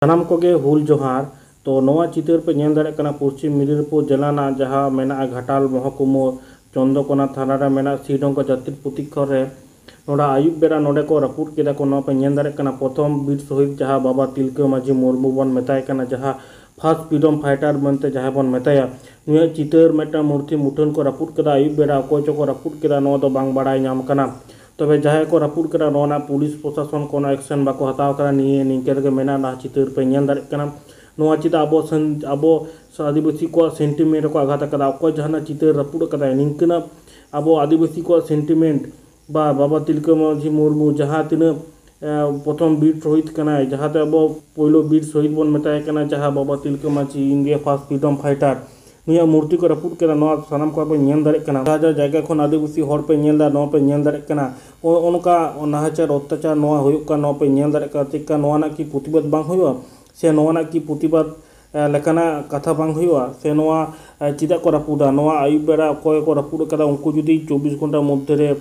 सानाम कोगे हुल जोहार। तो नवा चितर पे नेल दाड़े कना पश्चिम मेदिनीपुर जिला ना जहाँ मेना घाटाल महकुमा चंद्रकोना थाना रे मेना श्रीडंका जातिर प्रतीक्षर रे नोड़ा आयुब बेरा नोडे को रापुट केदा को नवा पे नेल दाड़े कना प्रथम बीर शहीद जहाँ बाबा तिलका माझी मुर्मू बन मेताय कना जहाँ फास्ट फ्रीडम फाइटर बनते जहाँ बन मेताया नुया चितर मेटा मूर्ति मुठन को रापुट केदा आयुब बेरा अकोय चो रापुट केदा नवा दो बांग बाड़ाय नाम कना। तबे जहाँ को रापुट केदा नोना पुलिस प्रशासन को एक्शन बाको हताव करा निये निंके रगे मेना ना चितर पे नेल दाड़े कना नोआ चिता अब आदिवासी को सेंटिमेंट को आघात कदा अकोय जहाँ चितर रापुट कदा निंकना अब आदिवासी को सेंटिमेंट बा बाबा तिलका माझी मुर्मू जहाँ तीन प्रथम बीर शहीद कना जहाँ ते अब पहलो बीर शहीद बन मेताय कना जहाँ बाबा तिलका माझी इंडिया फास्ट फ्रीडम फाइटर नुया मूर्ति को रापुट केदा नोआ सानाम को पे नेल दाड़े कना जहाँ जगह खन आदिवासी हर पे नेल दा नोआ पे नेल दाड़े कना ओनका नाहाचार अत्याचार नोआ हुयुक का नोआ पे नेल दाड़े का चिका नोआ ना की प्रतिबाद बांग हुयुआ से नोआ ना की प्रतिबाद लेकाना कथा बांग हुयुआ से नोआ चिदा को रापुदा नोआ आयुब बेरा अकोय को रापुट कदा उनको जुदी 24 घंटा मध्य रे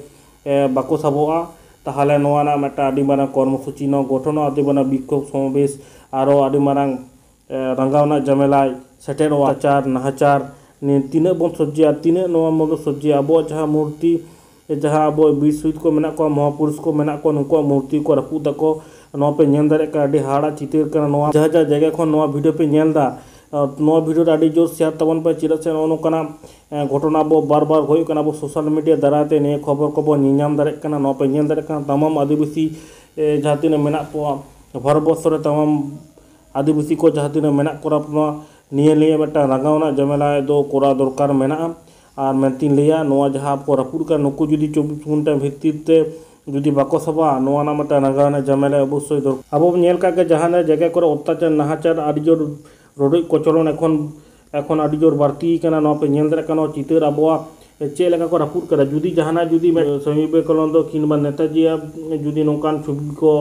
बाको साबोआ ताहले नोआ ना मेटा आदि मारांग कर्मसूची न गठन आदि माना विक्षोभ समावेश आरो आदि मारांग रंगावना जमेलाय सेटेरवा अत्याचार नाहाचार तीन बन सज्जिया तीन नोआ मदो सज्जिया अब जहाँ मूर्ति जहाँ अब बीर शहीद को मेना को महापुरुष को मेना को नुको मूर्ति को रापुदा को नोआ पे नेल दाड़े का आदि हाड़ा चितर कना नोआ जहाँ जहाँ जगह खन नोआ वीडियो पे नेल दा नोआ वीडियो आदि जोर शेयर तबन पे चिरा से नोकना घटना बो बार बार होय कना बो सोशल मीडिया दाराते ने खबर को बो निनाम दाड़े कना नोआ पे नेल दाड़े कना तमाम आदिवासी जहाँ तीन मेना को भारतवर्ष रे तमाम आदिवासी को जहाँ तीन मेना को निये लिये मेटा रंगावना जमेला दो कोरा दरकार मेना और मेनतीन लिया नोआ जहाँ को रापुट का नुकु जुदी 24 घंटा भितर ते जुदी बाको सबा नोआ ना मेटा रंगावना जमेला अवश्य दरकार अब नेल का जहाँ जगह को अत्याचार नाहाचार आदि जोर रोड कचलन एखन आदि जोर बाड़ती कना नोआ पे नेल दाड़े कना चितर अबवा चे लेका को रापुट करा जुदी जहाँ जुदी स्वामी विवेकानंद किंबा नेताजी जुदी नोकान छवि को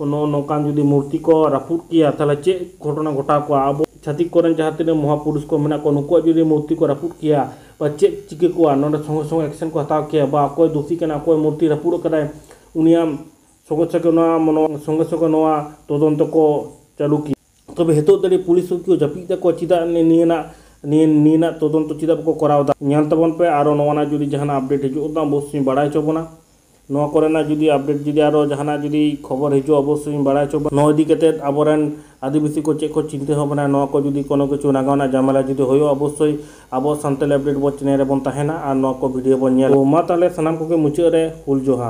नोकान जुदी मूर्ति को रापुट किया ताहले चे घटना घटा को अब छातिक कोरेन जहाँ तीन महापुरुष को मेना को नुको जुदी मूर्ति को रापुट किया चे चिके को नोडे संगे संगे एक्शन को हताव किया बा अकोय दोषी कना अकोय मूर्ति रापुट कदाय उनिया संगे संगे नोआ तदंत को चालू की तबे हेतु दाड़ी पुलिस को जापिदा को चिदा नियना तदंत चिदा को करावदा नेल तबन पे आरो नोना जुदी जहाना अपडेट हिजु दा अवश्य बाड़ाय चोबना नोआ कोरेना जुदी अपडेट जुदी आरो जहाना जुदी खबर हिजु अवश्य बाड़ाय चोब नोआ इदी केते आबोरेन आदिवासी को चेक को चिंता भावना नोआ को जुदी कोनो किछु नागावना जामेला जुदी होयो अवश्य आबो सान्ताली अपडेट बो चैनल रे बन ताहेना आर नोआ को वीडियो बन नेल मा ताहले सानाम को मुचाद रे हुल जोहार।